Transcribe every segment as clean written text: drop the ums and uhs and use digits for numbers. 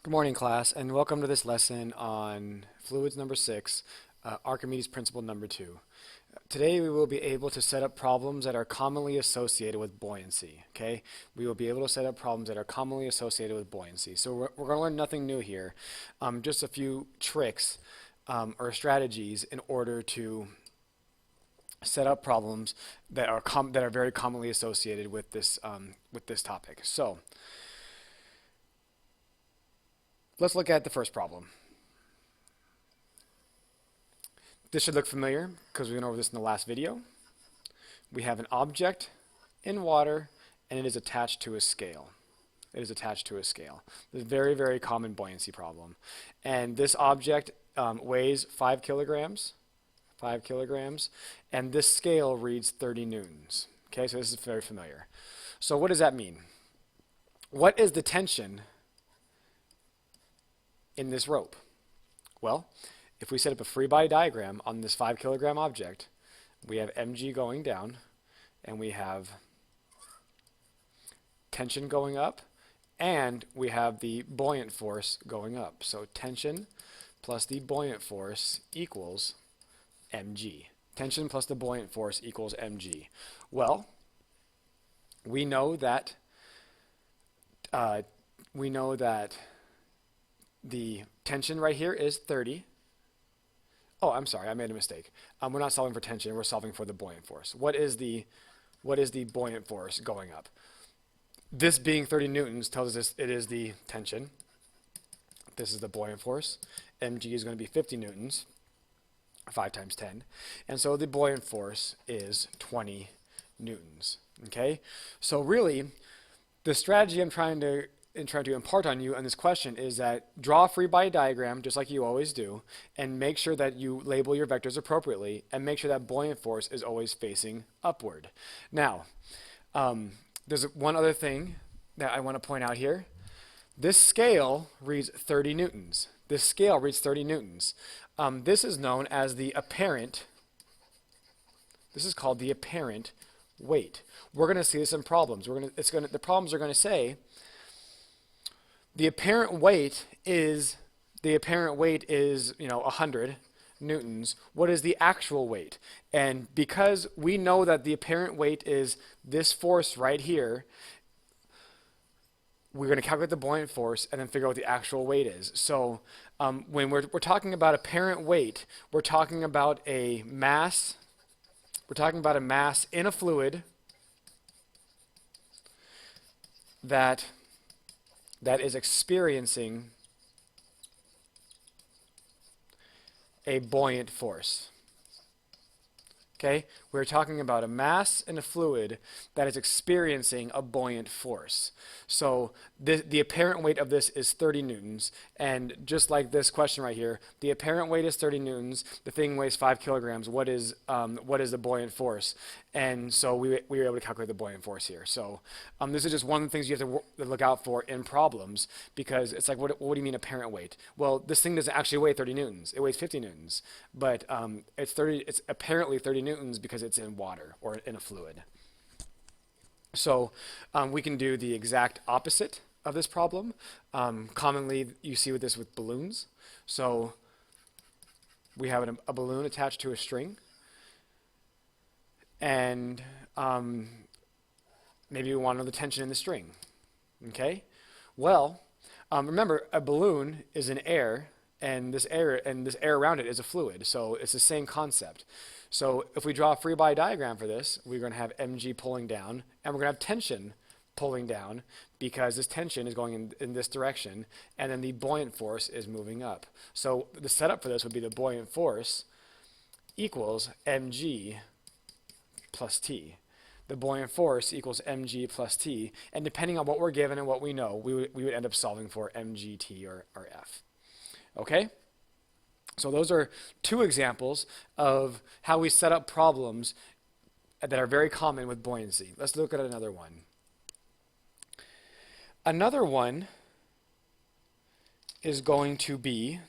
Good morning, class, and welcome to this lesson on fluids number 6, Archimedes principle number 2. Today we will be able to set up problems that are commonly associated with buoyancy, okay? We will be able to set up problems that are commonly associated with buoyancy. So we're going to learn nothing new here, just a few tricks or strategies in order to set up problems that are very commonly associated with this topic. So let's look at the first problem. This should look familiar because we went over this in the last video. We have an object in water and it is attached to a scale. It is attached to a scale. It's a very, very common buoyancy problem. And this object weighs 5 kilograms, and this scale reads 30 newtons. Okay, so this is very familiar. So what does that mean? What is the tension in this rope? Well, if we set up a free body diagram on this 5 kilogram object, we have mg going down and we have tension going up and we have the buoyant force going up. So tension plus the buoyant force equals mg. Tension plus the buoyant force equals mg. Well, we know that the tension right here is 30. Oh, I'm sorry, I made a mistake. We're not solving for tension, we're solving for the buoyant force. What is the buoyant force going up? This being 30 newtons tells us it is the tension. This is the buoyant force. mg is going to be 50 newtons, 5 times 10. And so the buoyant force is 20 newtons. Okay? So really, the strategy I'm trying to impart on you on this question is that draw a free body diagram just like you always do and make sure that you label your vectors appropriately and make sure that buoyant force is always facing upward. Now, there's one other thing that I want to point out here. This scale reads 30 newtons. This scale reads 30 newtons. This is known as the apparent, this is called the apparent weight. We're going to see this in problems. The problems are going to say the apparent weight is 100 newtons. What is the actual weight? And because we know that the apparent weight is this force right here, we're going to calculate the buoyant force and then figure out what the actual weight is. So when we're talking about apparent weight, we're talking about a mass. We're talking about a mass in a fluid that is experiencing a buoyant force. Okay? We're talking about a mass in a fluid that is experiencing a buoyant force. So the apparent weight of this is 30 newtons. And just like this question right here, the apparent weight is 30 newtons. The thing weighs 5 kilograms. What is the buoyant force? And so we were able to calculate the buoyant force here. So this is just one of the things you have to look out for in problems, because it's like, what do you mean apparent weight? Well, this thing doesn't actually weigh 30 newtons. It weighs 50 newtons. But it's apparently 30 newtons because it's in water or in a fluid. So we can do the exact opposite of this problem. Commonly you see this with balloons. So we have a balloon attached to a string, and maybe we want to know the tension in the string. Okay? Well, remember, a balloon is in air, and this air around it is a fluid. So it's the same concept. So if we draw a free body diagram for this, we're going to have mg pulling down, and we're going to have tension pulling down because this tension is going in this direction, and then the buoyant force is moving up. So the setup for this would be the buoyant force equals mg plus t. The buoyant force equals mg plus t, and depending on what we're given and what we know, we would end up solving for mgt or f. Okay? So those are two examples of how we set up problems that are very common with buoyancy. Let's look at another one. Another one is going to be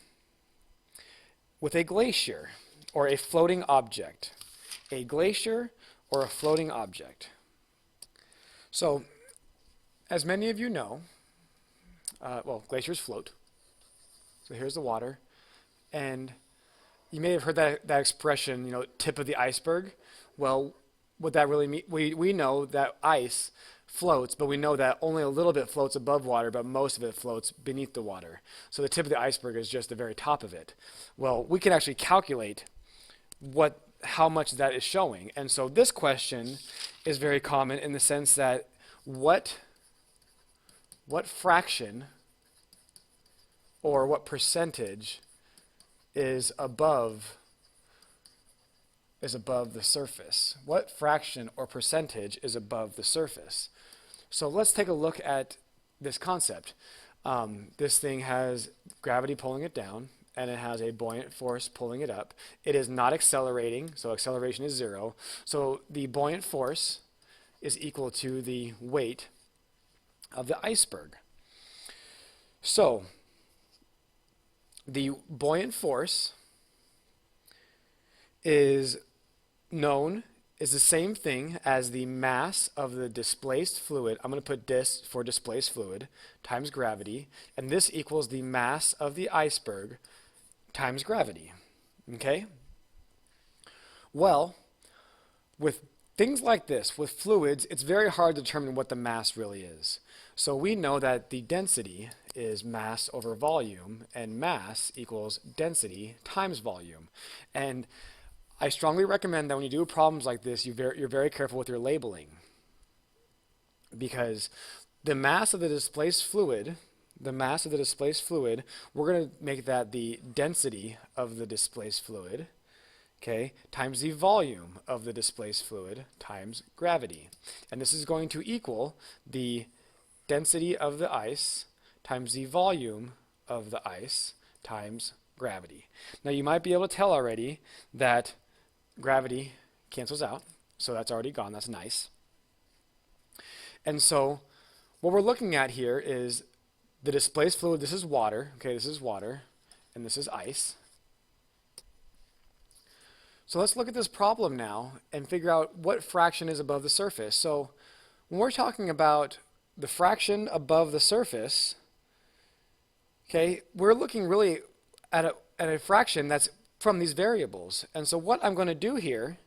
with a glacier or a floating object. A glacier or a floating object. So, as many of you know, well, glaciers float. So here's the water. And you may have heard that expression, tip of the iceberg. Well, what that really means, we know that ice floats, but we know that only a little bit floats above water, but most of it floats beneath the water. So the tip of the iceberg is just the very top of it. Well, we can actually calculate how much that is showing. And so this question is very common in the sense that what fraction or what percentage is above the surface? What fraction or percentage is above the surface? So let's take a look at this concept. This thing has gravity pulling it down, and it has a buoyant force pulling it up. It is not accelerating, so acceleration is 0. So the buoyant force is equal to the weight of the iceberg. So the buoyant force is the same thing as the mass of the displaced fluid. I'm going to put dis for displaced fluid times gravity, and this equals the mass of the iceberg times gravity. Okay? Well, with things like this, with fluids, it's very hard to determine what the mass really is. So we know that the density is mass over volume, and mass equals density times volume. And I strongly recommend that when you do problems like this, you're very careful with your labeling, because the mass of the displaced fluid, we're going to make that the density of the displaced fluid, okay, times the volume of the displaced fluid times gravity. And this is going to equal the density of the ice times the volume of the ice times gravity. Now you might be able to tell already that gravity cancels out, so that's already gone. That's nice. And so what we're looking at here is the displaced fluid. This is water. Okay, this is water, and this is ice. So let's look at this problem now and figure out what fraction is above the surface. So when we're talking about the fraction above the surface, okay, we're looking really at a fraction that's from these variables. And so what I'm going to do here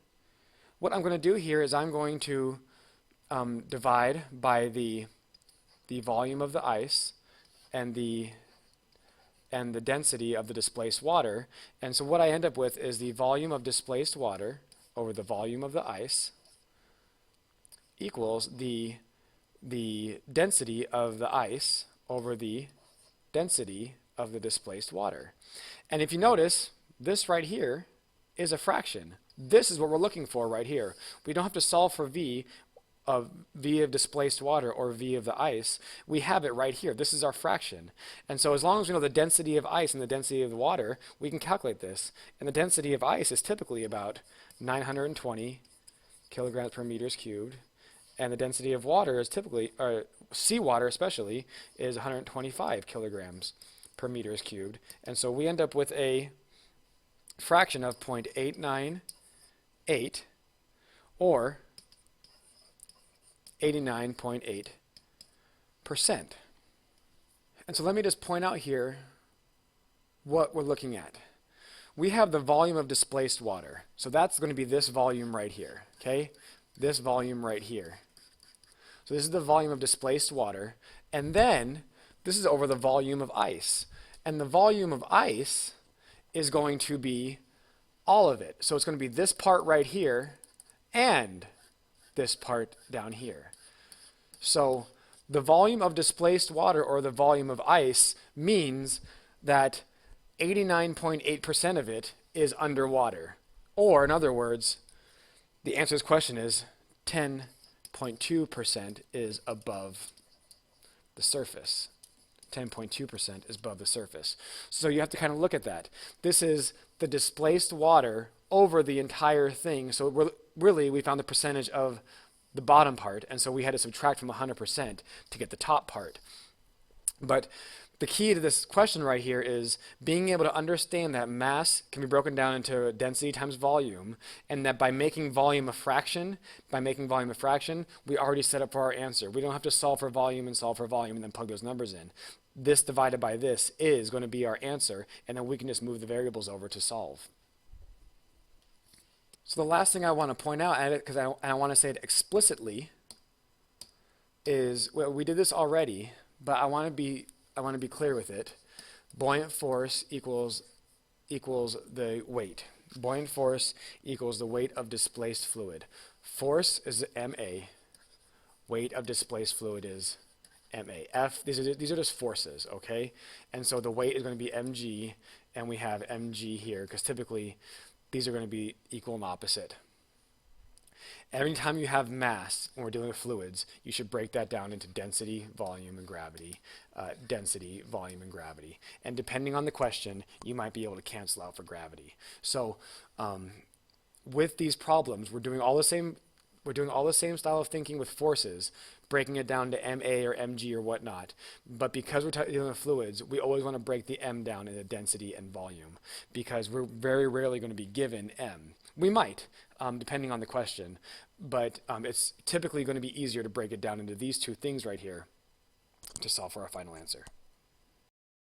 is I'm going to divide by the volume of the ice and the density of the displaced water. And so what I end up with is the volume of displaced water over the volume of the ice equals the density of the ice over the density of the displaced water. And if you notice, this right here is a fraction. This is what we're looking for right here. We don't have to solve for V of displaced water or V of the ice. We have it right here. This is our fraction. And so as long as we know the density of ice and the density of the water, we can calculate this. And the density of ice is typically about 920 kilograms per meters cubed. And the density of water is typically, or seawater especially, is 125 kilograms per meters cubed. And so we end up with a fraction of 0.898, or 89.8%. And so let me just point out here what we're looking at. We have the volume of displaced water. So that's going to be this volume right here, okay? This volume right here. So this is the volume of displaced water. And then this is over the volume of ice. And the volume of ice is going to be all of it. So it's going to be this part right here and this part down here. So the volume of displaced water, or the volume of ice, means that 89.8% of it is underwater. Or in other words, the answer to this question is 10.2% is above the surface. 10.2% is above the surface. So you have to kind of look at that. This is the displaced water over the entire thing. So we found the percentage of the bottom part, and so we had to subtract from 100% to get the top part. But the key to this question right here is being able to understand that mass can be broken down into density times volume, and that by making volume a fraction, we already set up for our answer. We don't have to solve for volume and then plug those numbers in. this divided by this is going to be our answer, and then we can just move the variables over to solve. So the last thing I want to point out, because I want to say it explicitly, is, well, we did this already, but I want to be clear with it. Buoyant force equals the weight. Buoyant force equals the weight of displaced fluid. Force is ma. Weight of displaced fluid is ma. F. These are just forces, okay? And so the weight is going to be mg, and we have mg here because typically these are going to be equal and opposite. Every time you have mass, when we're dealing with fluids, you should break that down into density, volume, and gravity. Density, volume, and gravity. And depending on the question, you might be able to cancel out for gravity. So with these problems, we're doing all the same style of thinking with forces, breaking it down to MA or MG or whatnot. But because we're dealing with fluids, we always want to break the M down into density and volume, because we're very rarely going to be given M. We might, depending on the question, but it's typically going to be easier to break it down into these two things right here to solve for our final answer.